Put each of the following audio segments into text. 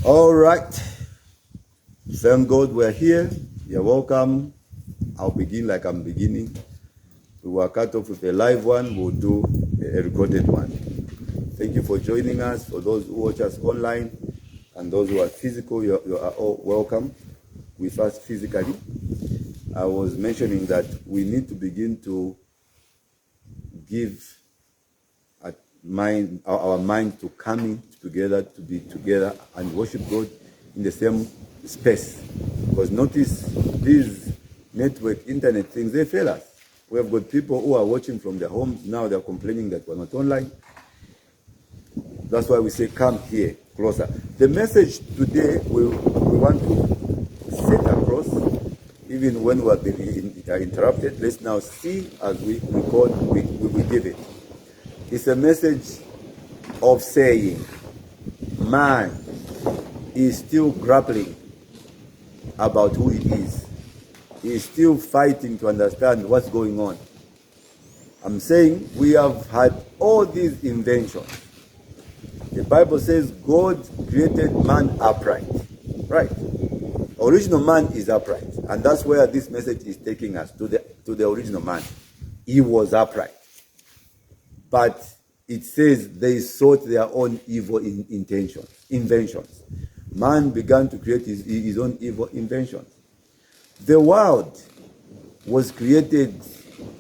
All right. Thank God we're here. You're welcome. I'll begin like I'm beginning. We were cut off with a live one. We'll do a recorded one. Thank you for joining us. For those who watch us online and those who are physical, you are all welcome with us physically. I was mentioning that we need to begin to give our mind to coming together, to be together and worship God in the same space. Because notice these network, internet things, they fail us. We have got people who are watching from their homes. Now they're complaining that we're not online. That's why we say, come here, closer. The message today we want to set across, even when we have been interrupted. Let's now see as we record, we give it. It's a message of saying, man is still grappling about who he is. He is still fighting to understand what's going on. I'm saying we have had all these inventions. The Bible says God created man upright. Right? Original man is upright. And that's where this message is taking us, to the original man. He was upright. But it says they sought their own evil inventions. Man began to create his own evil inventions. The world was created.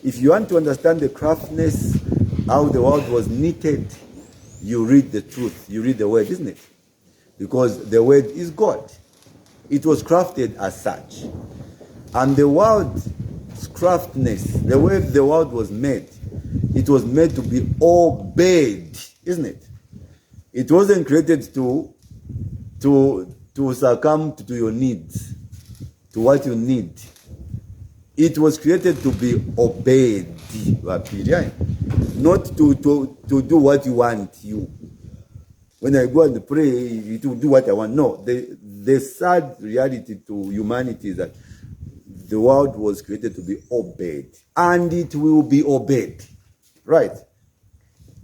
If you want to understand the craftiness, how the world was knitted, you read the truth. You read the word, isn't it? Because the word is God. It was crafted as such. And the world's craftiness, the way the world was made, it was made to be obeyed, isn't it? It wasn't created to succumb to your needs, to what you need. It was created to be obeyed, not to do what you want. When I go and pray, it will do what I want. No, the sad reality to humanity is that the world was created to be obeyed, and it will be obeyed. Right?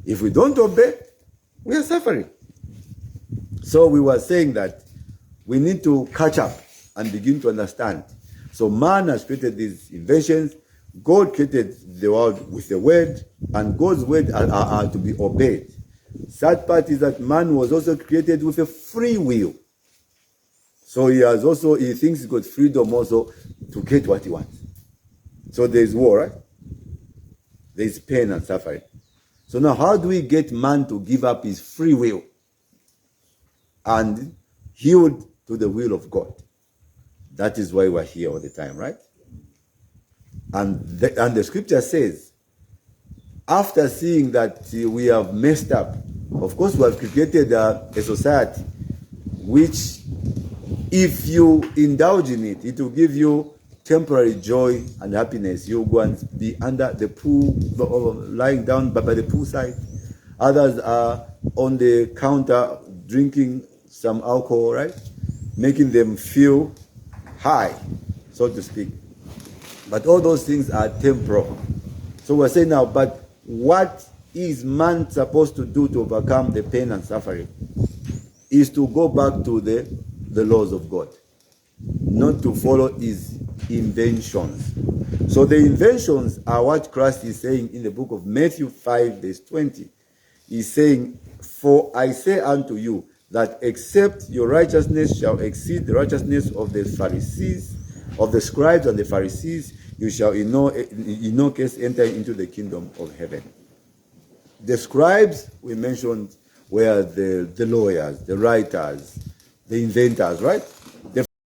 If we don't obey, we are suffering. So we were saying that we need to catch up and begin to understand. So man has created these inventions. God created the world with the word, and God's word are to be obeyed. Sad part is that man was also created with a free will. So he thinks he's got freedom also to get what he wants. So there's war, right? There's pain and suffering. So now how do we get man to give up his free will and yield to the will of God? That is why we're here all the time, right? And the scripture says, after seeing that we have messed up, of course we have created a society which, if you indulge in it, it will give you temporary joy and happiness. You go and be under the pool, lying down by the poolside. Others are on the counter drinking some alcohol, right? Making them feel high, so to speak. But all those things are temporal. So we're saying now, but what is man supposed to do to overcome the pain and suffering? Is to go back to the laws of God, not to follow his inventions. So the inventions are what Christ is saying in the book of Matthew 5 verse 20. He's saying, for I say unto you, that except your righteousness shall exceed the righteousness of the Pharisees, of the scribes and the Pharisees, you shall in no case enter into the kingdom of heaven. The scribes we mentioned were the lawyers, the writers, the inventors, right?